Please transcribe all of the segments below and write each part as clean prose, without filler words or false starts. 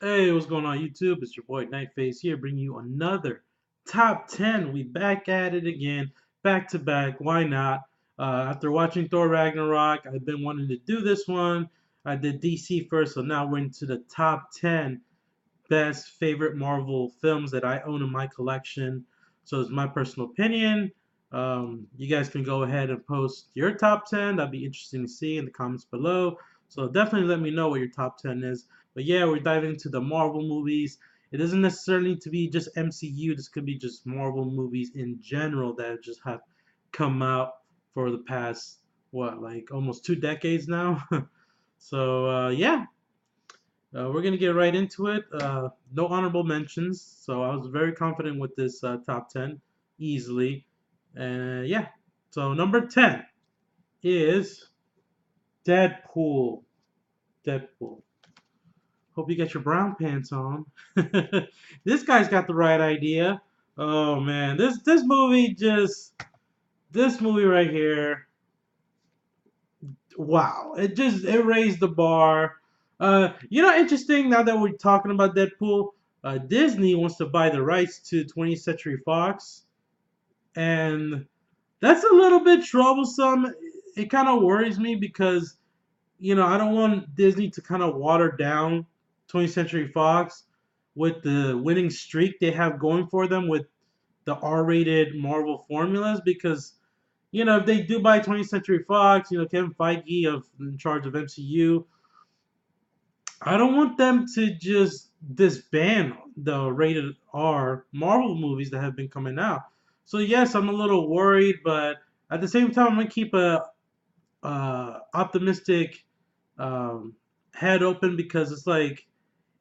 Hey, what's going on YouTube? It's your boy Nightface here, bringing you another top 10. We back at it again, back to back. Why not? After watching Thor Ragnarok, I've been wanting to do this one. I did DC first, so now we're into the top 10 best favorite Marvel films that I own in my collection. So it's my personal opinion. You guys can go ahead and post your top 10. That'd be interesting to see in the comments below. So definitely let me know what your top 10 is. But yeah, we're diving into the Marvel movies. It doesn't necessarily need to be just MCU. This could be just Marvel movies in general that just have come out for the past, what, like almost 2 decades now. So yeah, we're gonna get right into it. No honorable mentions, so I was very confident with this top 10 easily. And yeah, so number 10 is Deadpool. Deadpool. Hope you got your brown pants on. This guy's got the right idea. Oh man, this movie right here. Wow, it raised the bar. Interesting. Now that we're talking about Deadpool, Disney wants to buy the rights to 20th Century Fox, and that's a little bit troublesome. It kind of worries me because I don't want Disney to kind of water down 20th Century Fox with the winning streak they have going for them with the R-rated Marvel formulas because if they do buy 20th Century Fox, Kevin Feige in charge of MCU, I don't want them to just disband the rated R Marvel movies that have been coming out. So yes, I'm a little worried, but at the same time, I'm gonna keep a optimistic um, head open because it's like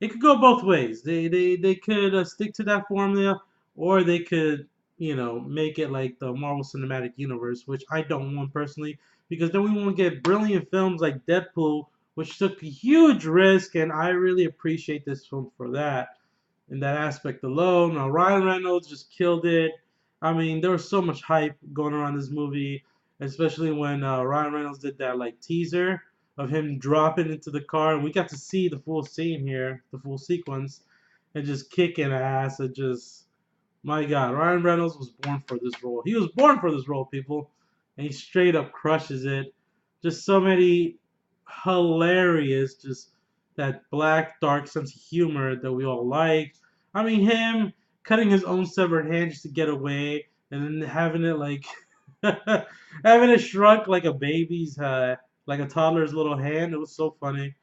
it could go both ways. They could stick to that formula, or they could make it like the Marvel Cinematic Universe, which I don't want personally, because then we won't get brilliant films like Deadpool, which took a huge risk, and I really appreciate this film for that. In that aspect alone, Ryan Reynolds just killed it. I mean, there was so much hype going around this movie, especially when Ryan Reynolds did that like teaser of him dropping into the car, and we got to see the full scene here, the full sequence, and just kicking ass. It just, my God, Ryan Reynolds was born for this role. He was born for this role, people, and he straight up crushes it. Just so many hilarious, just that black dark sense of humor that we all like. I mean, him cutting his own severed hand just to get away, and then having it like having it shrunk like a baby's, like a toddler's little hand. It was so funny,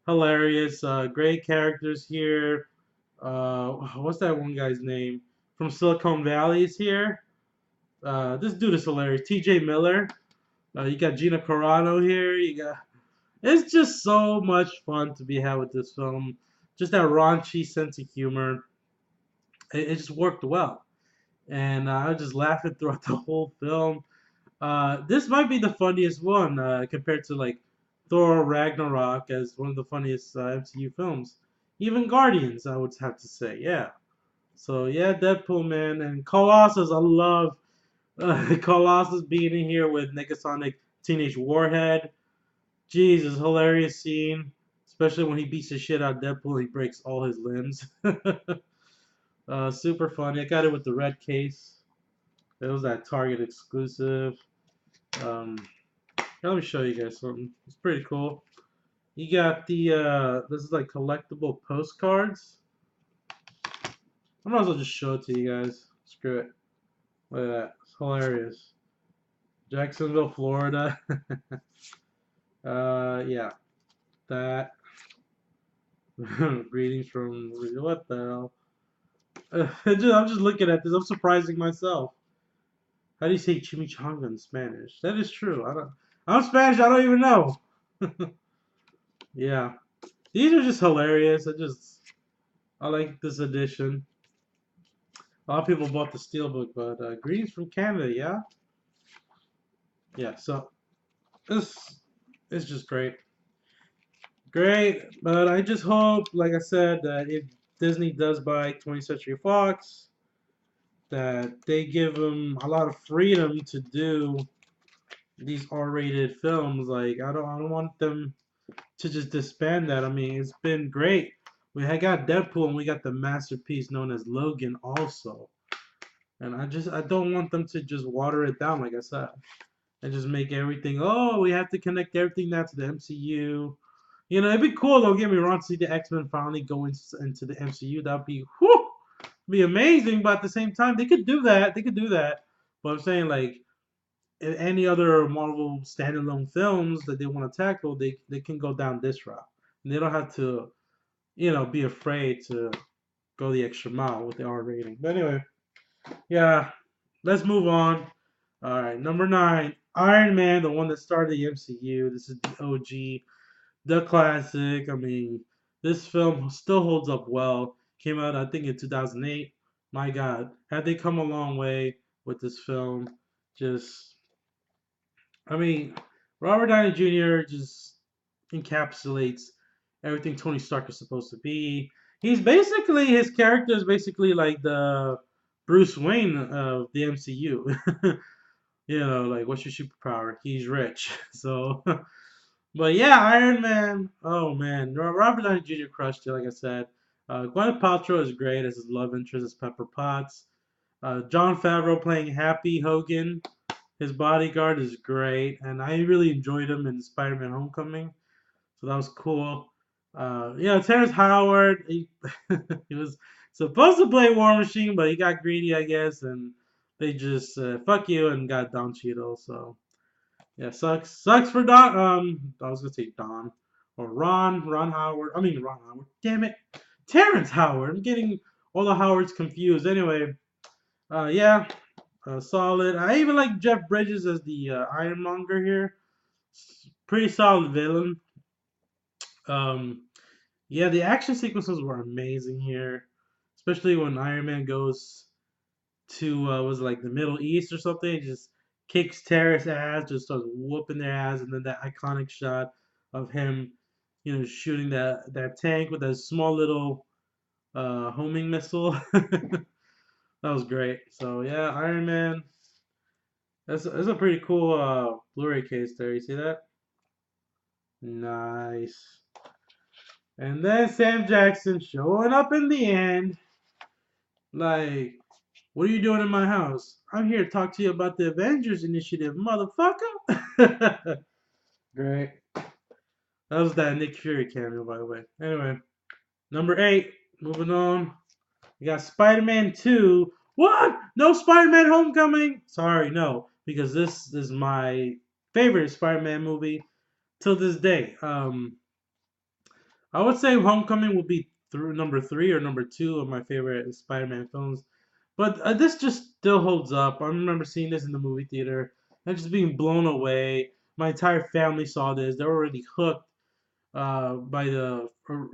hilarious. Great characters here. What's that one guy's name from Silicon Valley is here? This dude is hilarious. T.J. Miller. You got Gina Carano here. You got. It's just so much fun to be had with this film. Just that raunchy sense of humor. It just worked well, and I was just laughing throughout the whole film. This might be the funniest one compared to like Thor Ragnarok as one of the funniest MCU films. Even Guardians, I would have to say, yeah. So yeah, Deadpool man and Colossus, I love Colossus being in here with Negasonic Teenage Warhead. Jesus, hilarious scene, especially when he beats the shit out of Deadpool. He breaks all his limbs. Super funny. I got it with the red case. It was that Target exclusive. Um, Let me show you guys something. It's pretty cool. You got the this is like collectible postcards. I might as well just show it to you guys. Screw it. Look at that. It's hilarious. Jacksonville, Florida. Yeah. That. Greetings from what the hell? I'm just looking at this. I'm surprising myself. How do you say chimichanga in Spanish? That is true. I'm Spanish. I don't even know. Yeah. These are just hilarious. I like this edition. A lot of people bought the steelbook, but greetings from Canada, yeah? Yeah, so this is just great. Great, but I just hope, like I said, that if Disney does buy 20th Century Fox, that they give them a lot of freedom to do these R-rated films. Like I don't want them to just disband that. I mean, it's been great We had got Deadpool and we got the masterpiece known as Logan also. And I don't want them to just water it down like I said. And just make everything, oh, we have to connect everything now to the MCU. You know, it'd be cool, don't get me wrong, to see the X-Men finally go into the MCU. That'd be, whew, be amazing. But at the same time, they could do that. They could do that. But I'm saying, like, in any other Marvel standalone films that they want to tackle, they can go down this route. And they don't have to, be afraid to go the extra mile with the R rating. But anyway, yeah, let's move on. All right, number 9, Iron Man, the one that started the MCU. This is the OG, the classic. I mean, this film still holds up well. Came out, I think, in 2008. My God, had they come a long way with this film? Just, I mean, Robert Downey Jr. just encapsulates everything Tony Stark is supposed to be. His character is basically like the Bruce Wayne of the MCU. Like, what's your superpower? He's rich. So, but yeah, Iron Man. Oh man, Robert Downey Jr. crushed it. Like I said, Gwyneth Paltrow is great as his love interest as Pepper Potts. Jon Favreau playing Happy Hogan, his bodyguard, is great, and I really enjoyed him in Spider-Man Homecoming. So that was cool. Terrence Howard, he was supposed to play War Machine, but he got greedy, I guess, and they just fuck you and got Don Cheadle. So yeah, sucks for Don. I was gonna say Don or Ron Howard. I mean Ron Howard. Damn it, Terrence Howard. I'm getting all the Howards confused. Anyway, yeah, solid. I even like Jeff Bridges as the Ironmonger here. Pretty solid villain. Um, yeah, the action sequences were amazing here, especially when Iron Man goes to was it like the Middle East or something. He just kicks terrorist ass, just starts whooping their ass, and then that iconic shot of him, shooting that tank with that small little homing missile. That was great. So yeah, Iron Man. That's a pretty cool Blu-ray case there. You see that? Nice. And then Sam Jackson showing up in the end. Like, what are you doing in my house? I'm here to talk to you about the Avengers Initiative, motherfucker. Great. That was that Nick Fury cameo, by the way. Anyway, number 8, moving on. We got Spider-Man 2. What? No Spider-Man Homecoming? Sorry, no. Because this is my favorite Spider-Man movie till this day. I would say Homecoming will be through number 3 or number 2 of my favorite Spider-Man films. But this just still holds up. I remember seeing this in the movie theater and just being blown away. My entire family saw this. They were already hooked by the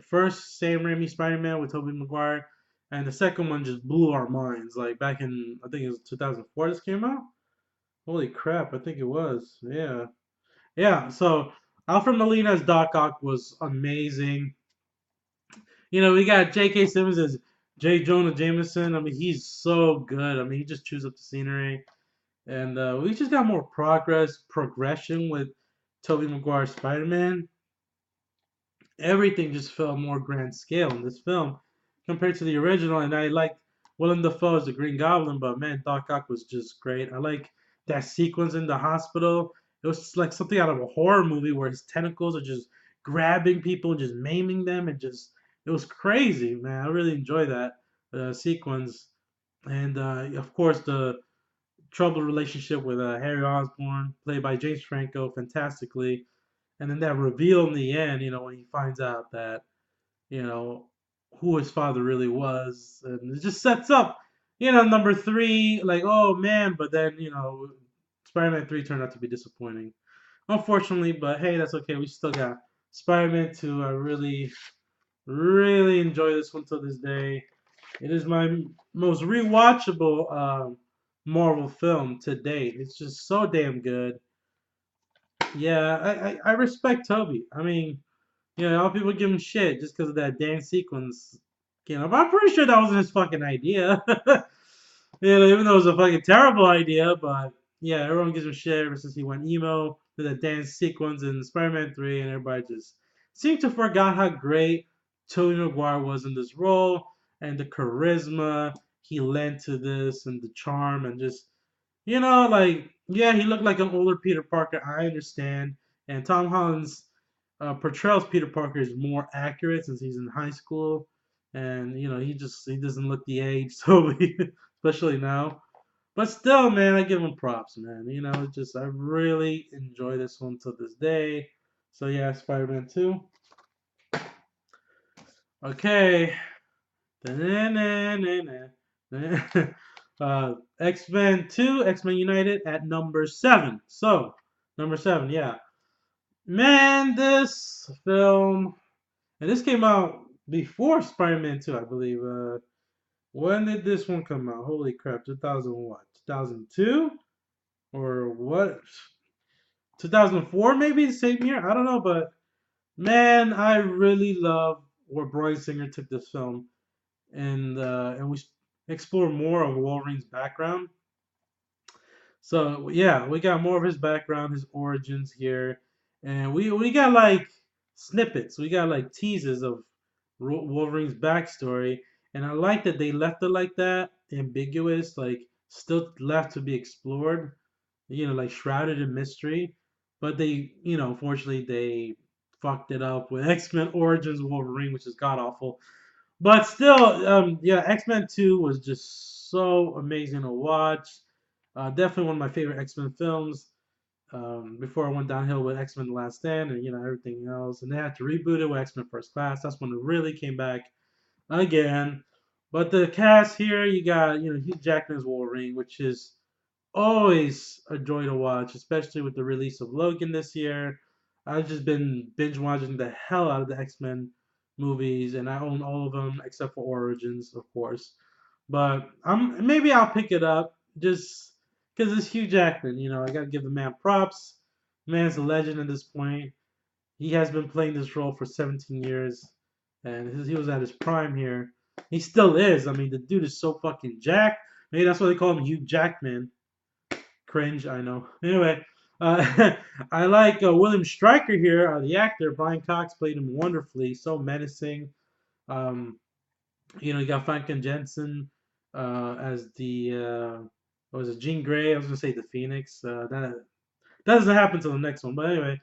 first Sam Raimi Spider-Man with Tobey Maguire. And the second one just blew our minds. Like back in, I think it was 2004 this came out. Holy crap, I think it was. Yeah. Yeah, so Alfred Molina as Doc Ock was amazing. We got J.K. Simmons as J. Jonah Jameson. I mean, he's so good. I mean, he just chews up the scenery. And we just got more progression with Tobey Maguire's Spider-Man. Everything just felt more grand scale in this film compared to the original. And I liked Willem Dafoe as the Green Goblin, but man, Doc Ock was just great. I like that sequence in the hospital. It was like something out of a horror movie where his tentacles are just grabbing people and just maiming them, and just it was crazy, man. I really enjoyed that sequence, and of course the troubled relationship with Harry Osborn, played by James Franco, fantastically, and then that reveal in the end, when he finds out that you know who his father really was, and it just sets up, number 3, like, oh man, but then Spider-Man 3 turned out to be disappointing, unfortunately, but hey, that's okay. We still got Spider-Man 2. I really, really enjoy this one till this day. It is my most rewatchable Marvel film to date. It's just so damn good. Yeah, I respect Toby. I mean, a lot of people give him shit just because of that dance sequence. But I'm pretty sure that wasn't his fucking idea. Even though it was a fucking terrible idea, but yeah, everyone gives him shit ever since he went emo to the dance sequence in Spider-Man 3, and everybody just seemed to forgot how great Tobey Maguire was in this role, and the charisma he lent to this, and the charm, and just like yeah, he looked like an older Peter Parker. I understand, and Tom Holland's portrayal of Peter Parker is more accurate since he's in high school, and he doesn't look the age, so especially now. But still, man, I give him props, man. It's just I really enjoy this one to this day. So yeah, Spider-Man 2. Okay. X-Men 2, X-Men United at number 7. So, number 7, yeah. Man, this film, and this came out before Spider-Man 2, I believe. When did this one come out? Holy crap, 2000 what? 2002? Or what? 2004 maybe, the same year? I don't know, but man, I really love where Bryan Singer took this film. And we explore more of Wolverine's background. So yeah, we got more of his background, his origins here, and we got like snippets, we got like teases of Wolverine's backstory, and I like that they left it like that, ambiguous, like still left to be explored, like shrouded in mystery. But they, unfortunately, they fucked it up with X-Men Origins Wolverine, which is god awful. But still, yeah, X-Men 2 was just so amazing to watch. Definitely one of my favorite X-Men films. Before I went downhill with X-Men: The Last Stand and everything else, and they had to reboot it with X-Men First Class. That's when it really came back again. But the cast here, you got Hugh Jackman's Wolverine, which is always a joy to watch, especially with the release of Logan this year. I've just been binge watching the hell out of the X Men movies, and I own all of them except for Origins, of course. But maybe I'll pick it up just because it's Hugh Jackman. I gotta give the man props. Man's a legend at this point. He has been playing this role for 17 years, and he was at his prime here. He still is. I mean, the dude is so fucking jacked. Maybe that's why they call him Hugh Jackman. Cringe, I know. Anyway, I like William Stryker here, the actor. Brian Cox played him wonderfully, so menacing. Um, you got Franklin Jensen as the what was it, Jean Grey? I was gonna say the Phoenix. That doesn't happen till the next one, but anyway.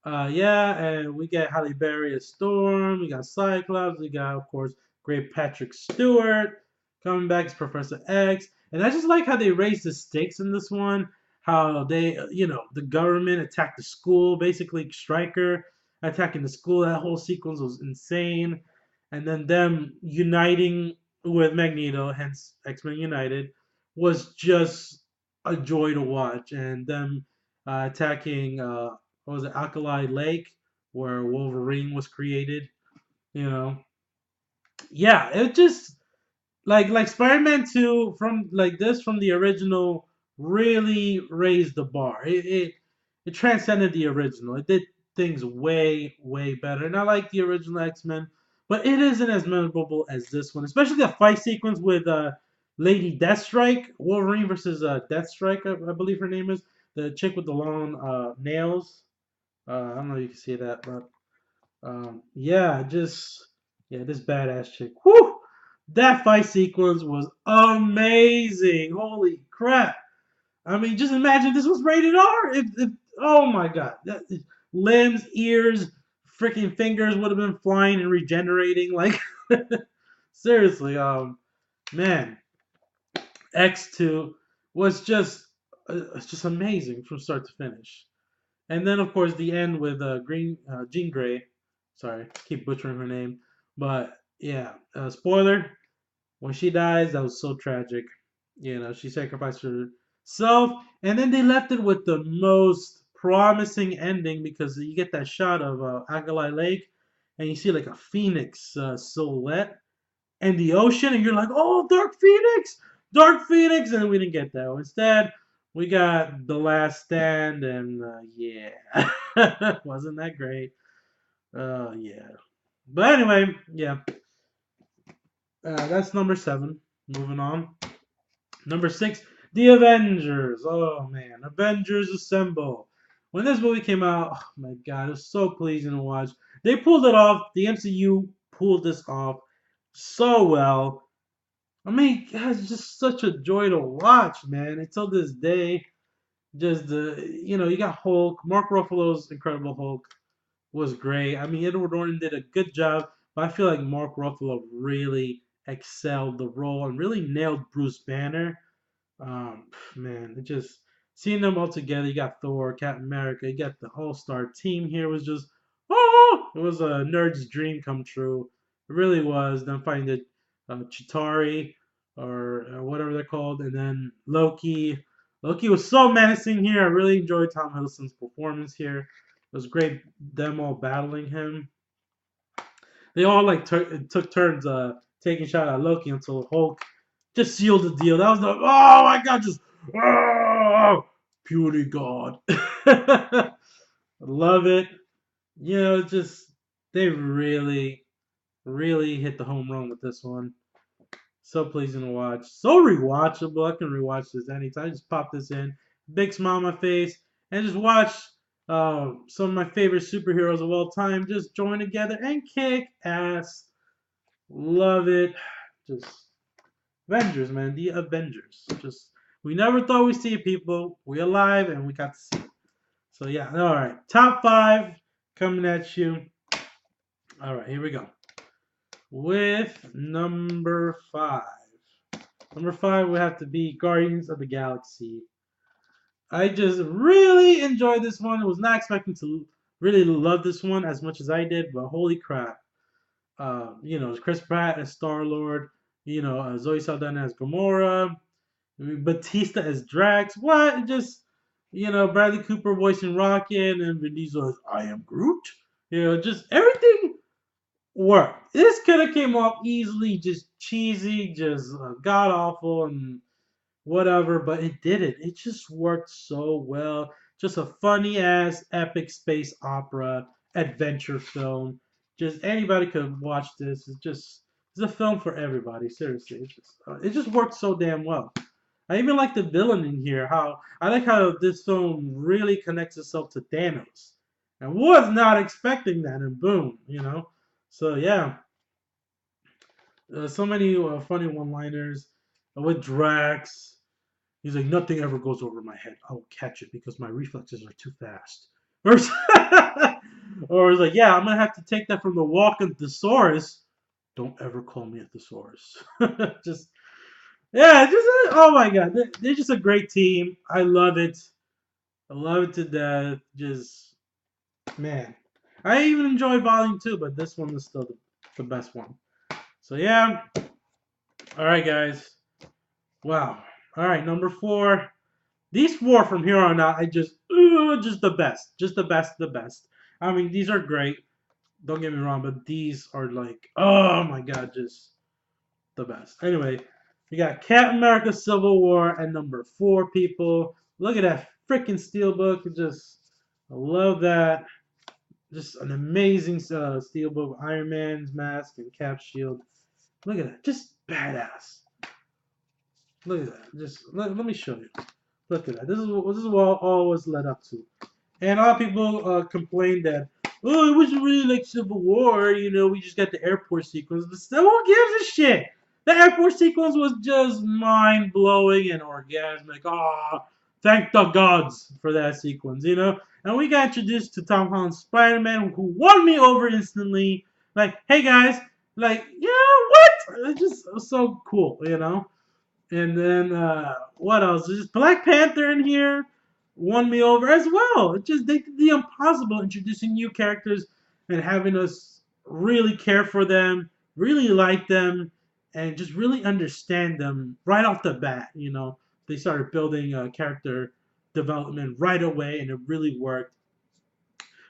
Yeah, and we get Halle Berry as Storm. We got Cyclops. We got, of course, great Patrick Stewart coming back as Professor X. And I just like how they raised the stakes in this one. How they, the government attacked the school, basically Stryker attacking the school. That whole sequence was insane. And then them uniting with Magneto, hence X-Men United, was just a joy to watch. And them attacking what was it, Alkali Lake, where Wolverine was created. You know, yeah, it just like Spider-Man 2 from like this from the original really raised the bar. It transcended the original. It did things way better. And I like the original X-Men, but it isn't as memorable as this one, especially the fight sequence with Lady Deathstrike, Wolverine versus Deathstrike, I believe her name is the chick with the long nails. I don't know if you can see that, but yeah, just yeah, this badass chick. Whoo! That fight sequence was amazing. Holy crap! I mean, just imagine this was rated R. If oh my god, limbs, ears, freaking fingers would have been flying and regenerating. Like seriously, man, X2 was just amazing from start to finish. And then, of course, the end with Jean Grey. Sorry, keep butchering her name. But yeah, spoiler: when she dies, that was so tragic. She sacrificed herself, and then they left it with the most promising ending because you get that shot of Alkali Lake, and you see like a phoenix silhouette in the ocean, and you're like, "Oh, Dark Phoenix!" And we didn't get that. Instead, we got The Last Stand, and yeah, wasn't that great? Yeah. But anyway, yeah, that's number 7. Moving on. Number 6, The Avengers. Oh man, Avengers Assemble. When this movie came out, oh my god, it was so pleasing to watch. They pulled it off. The MCU pulled this off so well. I mean, God, it's just such a joy to watch, man. Until this day, just you got Hulk. Mark Ruffalo's Incredible Hulk was great. I mean, Edward Norton did a good job, but I feel like Mark Ruffalo really excelled the role and really nailed Bruce Banner. Man, it just seeing them all together. You got Thor, Captain America. You got the all-star team here. Was just it was a nerd's dream come true. It really was. Them fighting the Chitari or whatever they're called, and then Loki. Loki was so menacing here. I really enjoyed Tom Hiddleston's performance here. It was great them all battling him. They all like took turns taking shot at Loki until Hulk just sealed the deal. That was the oh my god, just oh, purity god. Love it. Just they really hit the home run with this one. So pleasing to watch. So rewatchable. I can rewatch this anytime. I just pop this in, big smile on my face, and just watch some of my favorite superheroes of all time just join together and kick ass. Love it. Just Avengers, man. The Avengers. Just we never thought we'd see people. We alive and we got to see it. So yeah, all right. Top 5 coming at you. All right, here we go. With number 5. Number 5 would have to be Guardians of the Galaxy. I just really enjoyed this one. I was not expecting to really love this one as much as I did, but holy crap. Chris Pratt as Star Lord, Zoe Saldana as Gamora, Batista as Drax. What? Just, Bradley Cooper voicing Rocket and Vin Diesel as I Am Groot. Just everything worked. This could have came off easily, just cheesy, just god awful, and whatever, but it didn't. It just worked so well. Just a funny ass epic space opera adventure film. Just anybody could watch this. It's a film for everybody. Seriously, it just worked so damn well. I even like the villain in here. How I like how this film really connects itself to Thanos, and was not expecting that, and boom. So yeah, so many funny one-liners with Drax. He's like, nothing ever goes over my head. I will catch it because my reflexes are too fast. Or it's like, yeah, I'm gonna have to take that from the walking thesaurus. Don't ever call me a thesaurus. just yeah, just oh my god, they're just a great team. I love it. I love it to death. Just man, I even enjoy Volume 2, but this one is still the best one. So yeah, all right, guys. Wow. All right, number 4. These 4 from here on out, just the best. Just the best. I mean, these are great. Don't get me wrong, but these are like, oh my god, just the best. Anyway, we got Captain America Civil War at number 4, people. Look at that freaking steelbook. I love that. Just an amazing steelbook. Iron Man's mask and Cap shield. Look at that. Just badass. Look at that. Just let me show you. Look at that. This is what all was led up to. And a lot of people complained that, oh, it wasn't really like Civil War. We just got the airport sequence. But still, who gives a shit? The airport sequence was just mind blowing and orgasmic. Ah, thank the gods for that sequence. And we got introduced to Tom Holland's Spider-Man, who won me over instantly. Like, hey guys, like, what? It just was so cool. And then what else? There's Black Panther in here won me over as well. It just they did the impossible, introducing new characters and having us really care for them, really like them, and just really understand them right off the bat. They started building character development right away, and it really worked.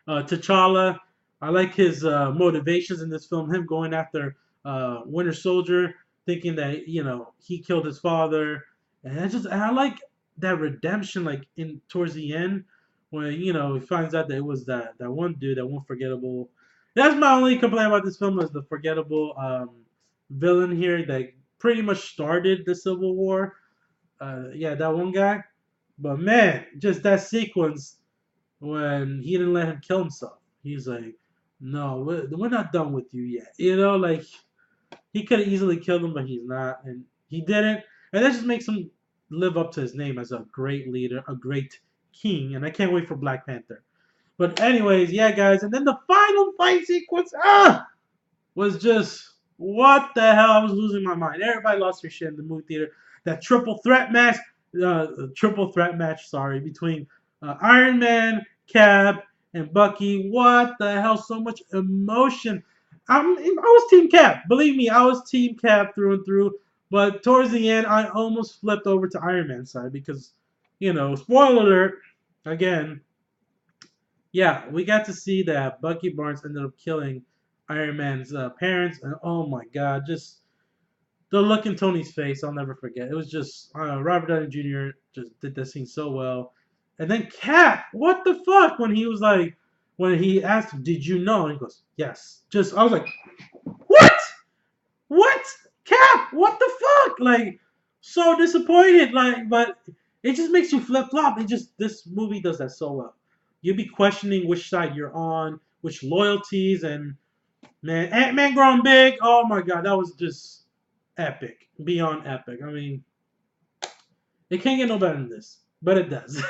T'Challa, I like his motivations in this film. Him going after Winter Soldier, thinking that he killed his father, and I like that redemption, like in towards the end, when he finds out that it was that one dude, that one forgettable. That's my only complaint about this film, is the forgettable villain here that pretty much started the Civil War. Yeah, that one guy. But man, just that sequence when he didn't let him kill himself. He's like, no, we're not done with you yet. You know, like he could have easily killed him, but he's not, and he didn't. And that just makes him live up to his name as a great leader, a great king. And I can't wait for Black Panther. But anyways, yeah, guys, and then the final fight sequence, was just what the hell? I was losing my mind. Everybody lost their shit in the movie theater. That triple threat match, sorry, between Iron Man, Cap, and Bucky. What the hell? So much emotion. I was Team Cap. Believe me, I was Team Cap through and through. But towards the end, I almost flipped over to Iron Man's side because, spoiler alert, again, yeah, we got to see that Bucky Barnes ended up killing Iron Man's parents, and oh my God, just the look in Tony's face, I'll never forget. It was just Robert Downey Jr. just did that scene so well, and then Cap, what the fuck? When he asked him, "Did you know?" And he goes, "Yes." Just I was like, "What? What? Cap? What the fuck?" Like, so disappointed. Like, but it just makes you flip flop. This movie does that so well. You'll be questioning which side you're on, which loyalties, and man, Ant-Man growing big. Oh my God, that was just epic, beyond epic. I mean, it can't get no better than this, but it does.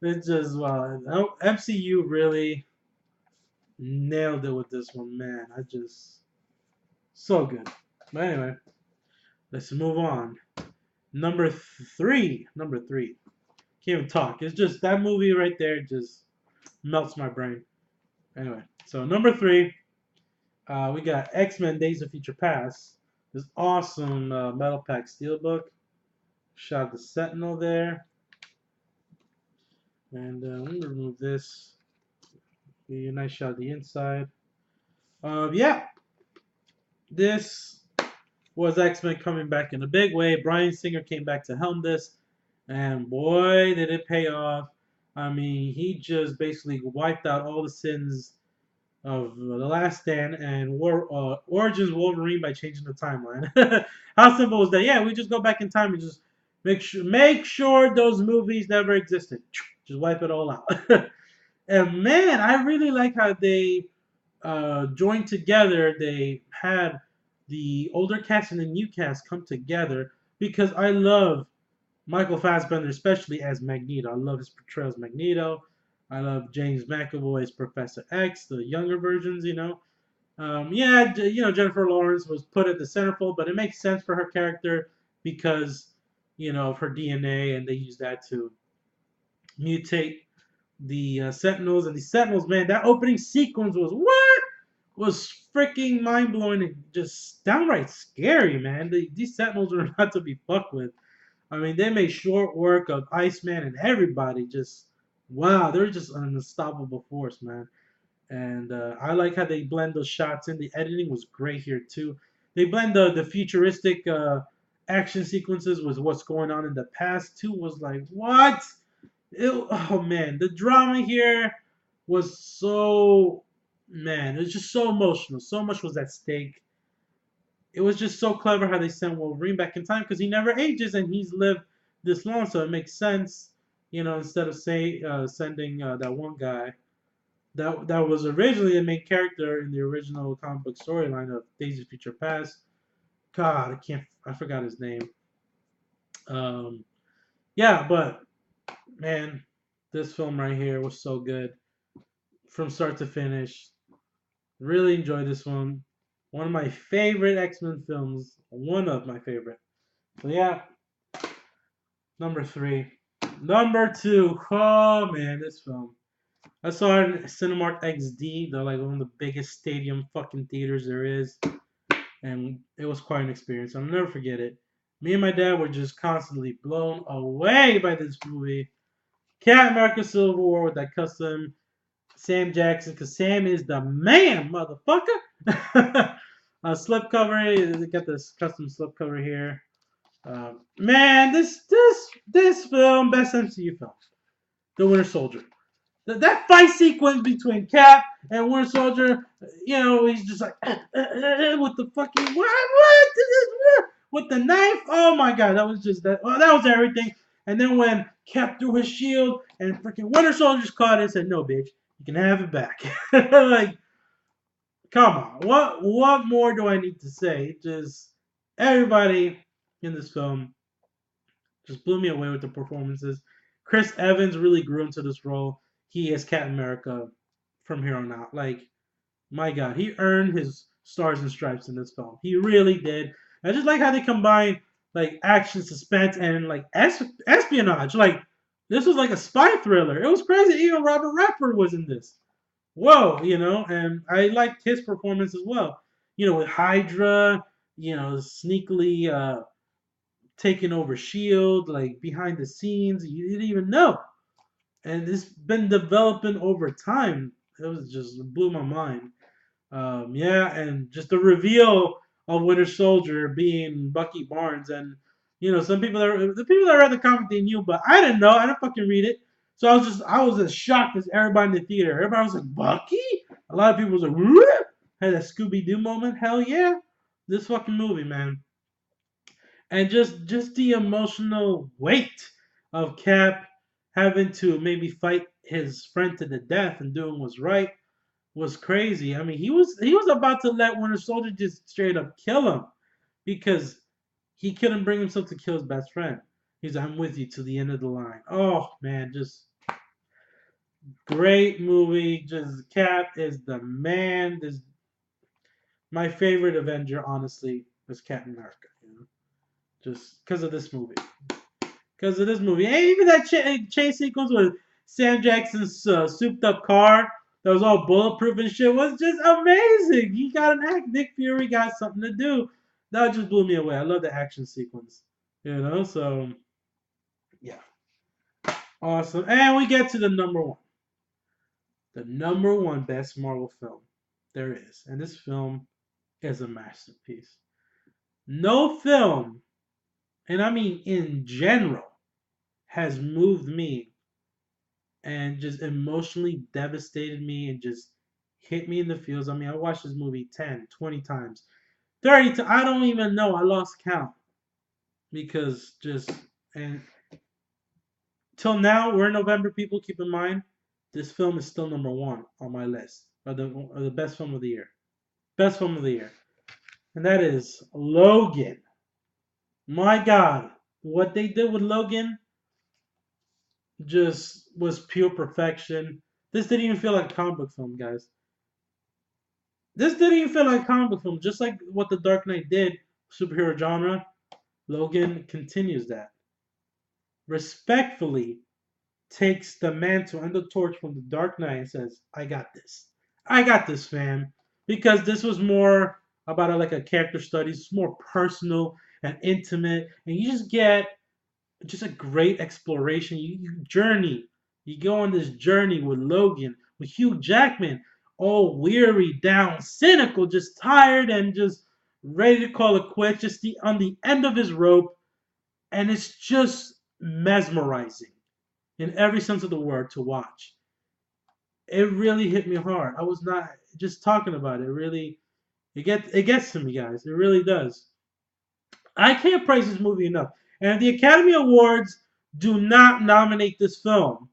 It's just MCU really nailed it with this one, man. I just so good. But anyway, let's move on. Number three. Can't even talk. It's just that movie right there just melts my brain. Anyway, so number three, we got X-Men: Days of Future Past. This awesome metal pack steelbook. Shot the Sentinel there, and let me remove this. Give you a nice shot of the inside. Yeah, this was X-Men coming back in a big way. Bryan Singer came back to helm this, and boy, did it pay off. I mean, he just basically wiped out all the sins of The Last Stand and Origins Wolverine by changing the timeline. How simple was that? Yeah, we just go back in time and just make sure those movies never existed. Just wipe it all out. And man, I really like how they joined together. They had the older cast and the new cast come together because I love Michael Fassbender, especially as Magneto. I love his portrayal as Magneto. I love James McAvoy as Professor X, the younger versions. Yeah, Jennifer Lawrence was put at the centerfold, but it makes sense for her character because, of her DNA, and they use that to mutate the Sentinels. And the Sentinels, man, that opening sequence was freaking mind blowing and just downright scary, man. These Sentinels are not to be fucked with. I mean, they made short work of Iceman and everybody. Just wow, they're just an unstoppable force, man. And I like how they blend those shots in. The editing was great here too. They blend the futuristic action sequences with what's going on in the past too. Was like what? Oh man, the drama here was so man. It was just so emotional. So much was at stake. It was just so clever how they sent Wolverine back in time because he never ages and he's lived this long, so it makes sense. Instead of sending that one guy that was originally the main character in the original comic book storyline of Days of Future Past. God, I forgot his name. Um, yeah, but man, this film right here was so good from start to finish. Really enjoyed this one. One of my favorite X-Men films. One of my favorite. So yeah, number three. Number two. Oh man, this film. I saw it in Cinemark XD. They're like one of the biggest stadium fucking theaters there is. And it was quite an experience. I'll never forget it. Me and my dad were just constantly blown away by this movie. Captain America Civil War with that custom Sam Jackson, because Sam is the man, motherfucker. Slipcover. They got this custom slipcover here. Man, this film, best MCU film, The Winter Soldier. That fight sequence between Cap and Winter Soldier, he's just like with the fucking with the knife. Oh my God, that was just that. Oh, that was everything. And then when Cap threw his shield and freaking Winter Soldier caught it and said, "No, bitch, you can have it back." Like Come on, what more do I need to say? Just everybody in this film just blew me away with the performances. Chris Evans really grew into this role. He is Captain America from here on out. Like, my God, he earned his stars and stripes in this film. He really did. I just like how they combine like action, suspense, and like espionage. Like, this was like a spy thriller. It was crazy. Even Robert Redford was in this. Whoa, and I liked his performance as well. With Hydra, sneakily taking over Shield, like behind the scenes, you didn't even know, and it's been developing over time. It was just blew my mind. Yeah, and just the reveal of Winter Soldier being Bucky Barnes, and some people the people that read the comic they knew, but I didn't know. I didn't fucking read it, so I was as shocked as everybody in the theater. Everybody was like Bucky. A lot of people was like, "Whoop!" Had a Scooby Doo moment. Hell yeah, this fucking movie, man, and just the emotional weight of Cap having to maybe fight his friend to the death and doing what's right was crazy. I mean, he was about to let Winter Soldier just straight up kill him because he couldn't bring himself to kill his best friend. He's like, I'm with you to the end of the line. Oh man, just great movie. Just Cap is the man. This my favorite Avenger, honestly, was Captain America. Just because of this movie. Because of this movie. And even that chase sequence with Sam Jackson's souped up car that was all bulletproof and shit was just amazing. He got an act. Nick Fury got something to do. That just blew me away. I love the action sequence. So yeah. Awesome. And we get to the number one. The number one best Marvel film there is. And this film is a masterpiece. No film, and I mean in general, has moved me and just emotionally devastated me and just hit me in the feels. I mean, I watched this movie 10, 20 times, 30 times. I don't even know. I lost count because just, and till now, we're in November, people. Keep in mind, this film is still number one on my list of the best film of the year. Best film of the year. And that is Logan. My God. What they did with Logan just was pure perfection. This didn't even feel like a comic book film, guys. This didn't even feel like a comic book film. Just like what The Dark Knight did, superhero genre, Logan continues that. Respectfully takes the mantle and the torch from The Dark Knight and says, I got this. I got this, fam. Because this was more about like a character study. It's more personal and intimate. And you just get just a great exploration. You journey. You go on this journey with Logan, with Hugh Jackman, all weary, down, cynical, just tired, and just ready to call it quits. Just on the end of his rope, and it's just mesmerizing in every sense of the word to watch. It really hit me hard. I was not just talking about it. Really, it gets to me, guys. It really does. I can't praise this movie enough. And if the Academy Awards do not nominate this film,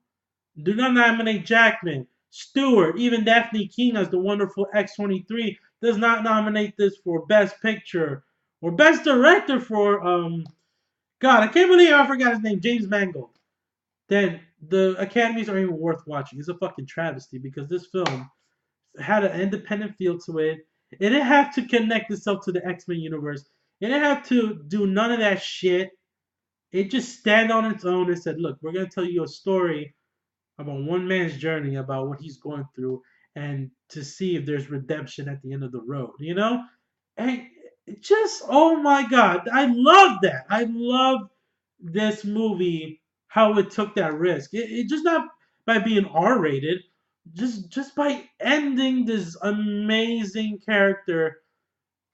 do not nominate Jackman, Stewart, even Daphne King as the wonderful X-23 does not nominate this for Best Picture or Best Director for God, I can't believe I forgot his name, James Mangold. Then the Academies are even worth watching. It's a fucking travesty because this film had an independent feel to it. It didn't have to connect itself to the X-Men universe. It didn't have to do none of that shit. It just stand on its own and said, look, we're going to tell you a story about one man's journey, about what he's going through, and to see if there's redemption at the end of the road, And just, oh my God, I love that. I love this movie, how it took that risk. It just not by being R-rated, just by ending this amazing character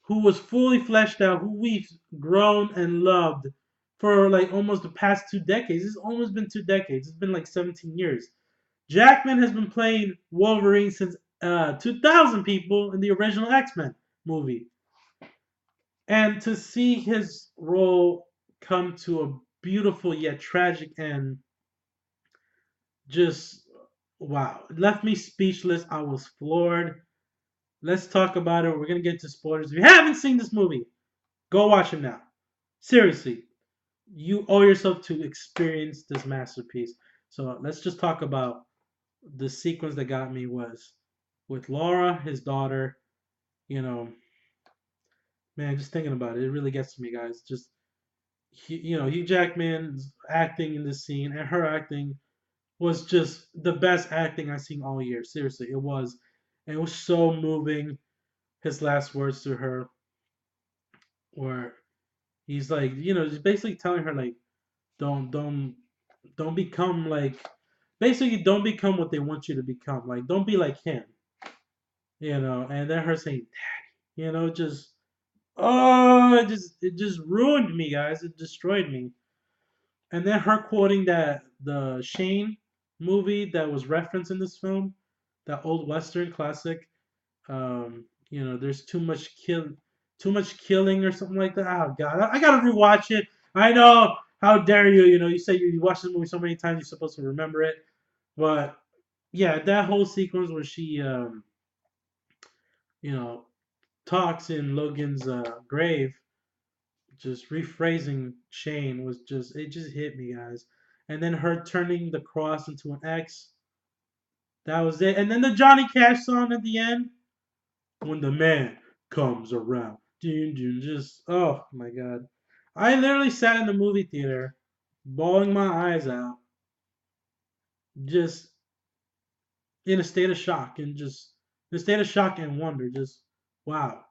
who was fully fleshed out, who we've grown and loved for like almost the past 2 decades. It's almost been 2 decades. It's been like 17 years. Jackman has been playing Wolverine since 2000, people, in the original X-Men movie. And to see his role come to a beautiful yet tragic end, just wow. It left me speechless. I was floored. Let's talk about it. We're gonna get to spoilers. If you haven't seen this movie, go watch it now. Seriously, you owe yourself to experience this masterpiece. So let's just talk about the sequence that got me was with Laura, his daughter. You know, man, just thinking about it, it really gets to me, guys. Just Hugh Jackman's acting in this scene and her acting was just the best acting I've seen all year. Seriously, it was. And it was so moving. His last words to her, where he's like, he's basically telling her like, don't, don't, don't become like, basically, don't become what they want you to become. Like, don't be like him, And then her saying, just, oh, it just ruined me, guys. It destroyed me. And then her quoting that the Shane movie that was referenced in this film, that old Western classic. There's too much killing or something like that. Oh God, I gotta rewatch it. I know. How dare you? You say you watched this movie so many times, you're supposed to remember it. But yeah, that whole sequence where she, you know, talks in Logan's grave, just rephrasing Shane was it just hit me, guys. And then her turning the cross into an X, that was it. And then the Johnny Cash song at the end, when the man comes around. Dun, dun, just, oh my God. I literally sat in the movie theater, bawling my eyes out, just in a state of shock in a state of shock and wonder. Just, wow.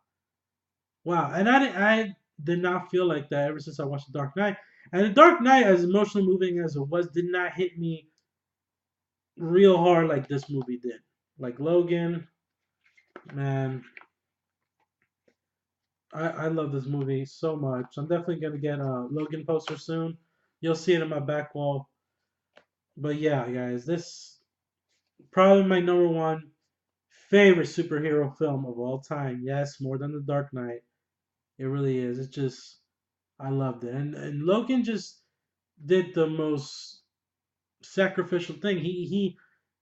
Wow. And I did not feel like that ever since I watched The Dark Knight. And The Dark Knight, as emotionally moving as it was, did not hit me real hard like this movie did. Like Logan, man, I love this movie so much. I'm definitely gonna get a Logan poster soon. You'll see it in my back wall. But yeah, guys, this probably my number one favorite superhero film of all time. Yes, more than The Dark Knight. It really is. It's just I loved it. And Logan just did the most sacrificial thing. He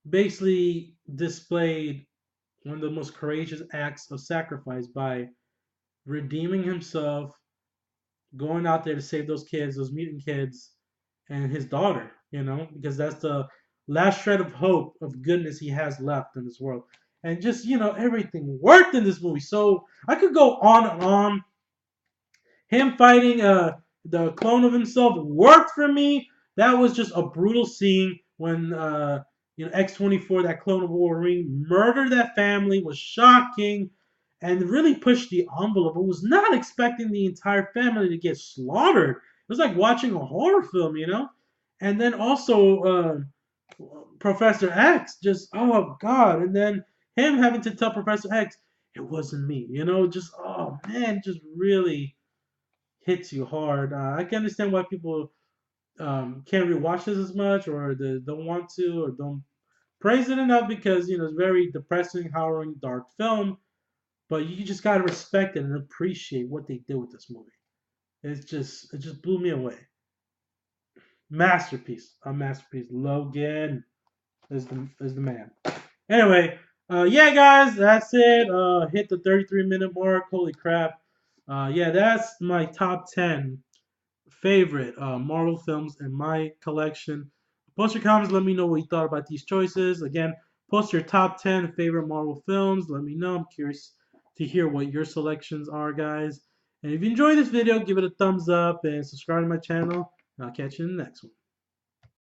basically displayed one of the most courageous acts of sacrifice by redeeming himself, going out there to save those kids, those mutant kids, and his daughter, because that's the last shred of hope of goodness he has left in this world. And just, everything worked in this movie. So I could go on and on. Him fighting the clone of himself worked for me. That was just a brutal scene when X-24, that clone of Wolverine, murdered that family. Was shocking and really pushed the envelope. I was not expecting the entire family to get slaughtered. It was like watching a horror film. And then also Professor X, just oh God, and then him having to tell Professor X it wasn't me. Just oh man, just really hits you hard. I can understand why people can't rewatch this as much, or they don't want to, or don't praise it enough because it's very depressing, harrowing, dark film. But you just gotta respect it and appreciate what they did with this movie. It just blew me away. Masterpiece, a masterpiece. Logan is the man. Anyway, yeah, guys, that's it. Hit the 33-minute mark. Holy crap. Yeah, that's my top 10 favorite Marvel films in my collection. Post your comments. Let me know what you thought about these choices. Again, post your top 10 favorite Marvel films. Let me know. I'm curious to hear what your selections are, guys. And if you enjoyed this video, give it a thumbs up and subscribe to my channel. And I'll catch you in the next one.